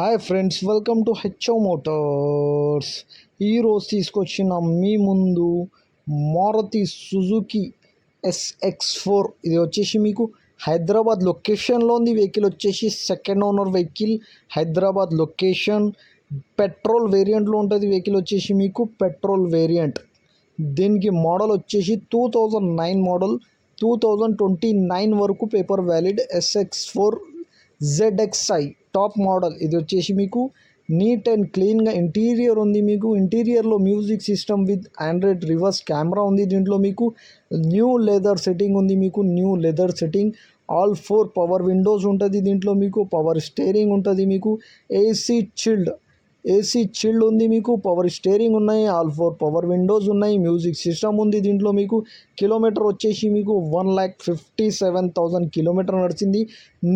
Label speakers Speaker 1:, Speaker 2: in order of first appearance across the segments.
Speaker 1: Hi friends, welcome to HO Motors. ఈరోజు తీసుకొచ్చిన మీ ముందు మారుతి సుజుకి SX4. ఇది వచ్చేసి మీకు హైదరాబాద్ లొకేషన్లో ఉంది. వెహికల్ వచ్చేసి second owner vehicle, Hyderabad location, petrol వేరియంట్లో ఉంటుంది. వెహికల్ వచ్చేసి మీకు పెట్రోల్ వేరియంట్. దీనికి మోడల్ వచ్చేసి 2009 మోడల్, 2029 వరకు paper valid. SX4 ZXi top model. ఇది వచ్చేసి మీకు నీట్ అండ్ క్లీన్గా ఇంటీరియర్ ఉంది. మీకు ఇంటీరియర్లో music system with Android reverse camera ఉంది. దీంట్లో మీకు న్యూ లెదర్ సెట్టింగ్ ఉంది. మీకు new leather setting, all 4 power windows ఉంటుంది. దీంట్లో మీకు పవర్ స్టీరింగ్ ఉంటుంది. మీకు ఏసీ చిల్డ్ ఉంది. మీకు పవర్ స్టీరింగ్ ఉన్నాయి, ఆల్ 4 పవర్ విండోస్ ఉన్నాయి, మ్యూజిక్ సిస్టమ్ ఉంది. దీంట్లో మీకు కిలోమీటర్ వచ్చేసి మీకు 1,57,000 కిలోమీటర్ నడిచింది.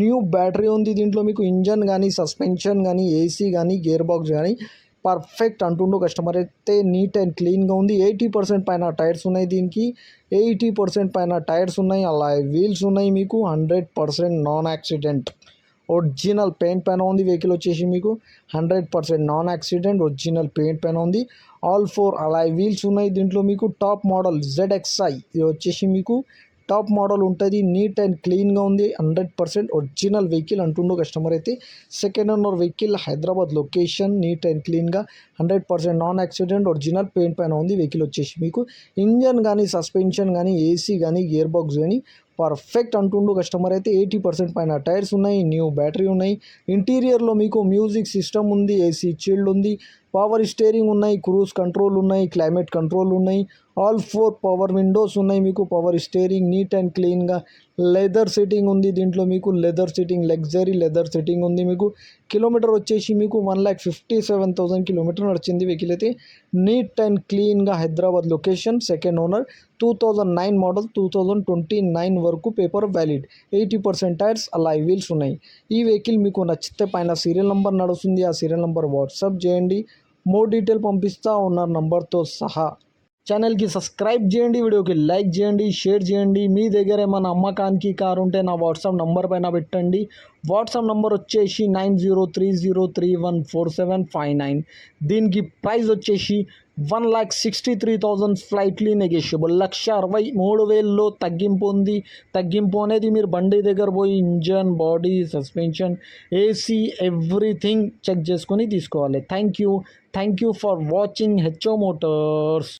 Speaker 1: న్యూ బ్యాటరీ ఉంది. దీంట్లో మీకు ఇంజన్ కానీ, సస్పెన్షన్ కానీ, ఏసీ కానీ, గేర్ బాక్స్ కానీ పర్ఫెక్ట్ అంటుండు కస్టమర్. అయితే నీట్ అండ్ క్లీన్గా ఉంది. 80% పైన టైర్స్ ఉన్నాయి. దీనికి 80% పైన టైర్స్ ఉన్నాయి. అలా వీల్స్ ఉన్నాయి. మీకు 100% నాన్ యాక్సిడెంట్ ఒరిజినల్ పెయింట్ పైన ఉంది. వెహికల్ వచ్చేసి మీకు 100% నాన్ యాక్సిడెంట్ ఒరిజినల్ పెయింట్ పైన ఉంది. ఆల్ 4 అలాయ్ వీల్స్ ఉన్నాయి. దీంట్లో మీకు టాప్ మోడల్ ZXi, ఇది వచ్చేసి మీకు టాప్ మోడల్ ఉంటుంది. నీట్ అండ్ క్లీన్గా ఉంది. 100% ఒరిజినల్ వెహికల్ అంటుండో కస్టమర్. అయితే second owner vehicle, Hyderabad location, neat and క్లీన్గా 100% నాన్ యాక్సిడెంట్ ఒరిజినల్ పెయింట్ పైన ఉంది. వెహికల్ వచ్చేసి మీకు ఇంజన్ కానీ, సస్పెన్షన్ కానీ, ఏసీ కానీ, గేర్ బాక్స్ కానీ పర్ఫెక్ట్ అంటుండు కస్టమర్. అయితే 80% పైన టైర్స్ ఉన్నాయి. న్యూ బ్యాటరీ ఉన్నాయి. ఇంటీరియర్లో మీకు మ్యూజిక్ సిస్టమ్ ఉంది, ఏసీ చిల్డ్ ఉంది, పవర్ స్టీరింగ్ ఉన్నాయి, క్రూజ్ కంట్రోల్ ఉన్నాయి, క్లైమేట్ కంట్రోల్ ఉన్నాయి, ఆల్ 4 పవర్ విండోస్ ఉన్నాయి. మీకు పవర్ స్టీరింగ్, నీట్ అండ్ క్లీన్గా లెదర్ సిట్టింగ్ ఉంది. దీంట్లో మీకు leather sitting, luxury leather sitting ఉంది. మీకు కిలోమీటర్ వచ్చేసి మీకు 1,57,000 కిలోమీటర్ నడిచింది. వెహికల్ అయితే నీట్ అండ్ క్లీన్గా Hyderabad location, second owner, 2009 model, 2029 వరకు paper valid. 80% tyres, alloy wheels ఉన్నాయి. ఈ వెహికల్ మీకు నచ్చితే పైన సీరియల్ నెంబర్ నడుస్తుంది. ఆ సీరియల్ నెంబర్ వాట్సాప్ చేయండి. మోర్ డీటెయిల్ పంపిస్తా ఉన్నారు నంబర్తో సహా. ఛానల్కి సబ్స్క్రైబ్ చేయండి, వీడియోకి లైక్ చేయండి, షేర్ చేయండి. మీ దగ్గర ఏమైనా అమ్మకానికి కారు ఉంటే నా వాట్సాప్ నంబర్ పైన పెట్టండి. వాట్సాప్ నంబర్ వచ్చేసి 9030314759. దీనికి ప్రైస్ వచ్చేసి 1,63,000 స్లైట్లీ నెగోషియబుల్. 1,63,000లో తగ్గింపు ఉంది. తగ్గింపు అనేది మీరు బండి దగ్గర పోయి engine, body, suspension, AC, everything check చేసుకొని తీసుకోవాలి. Thank you for watching HO Motors.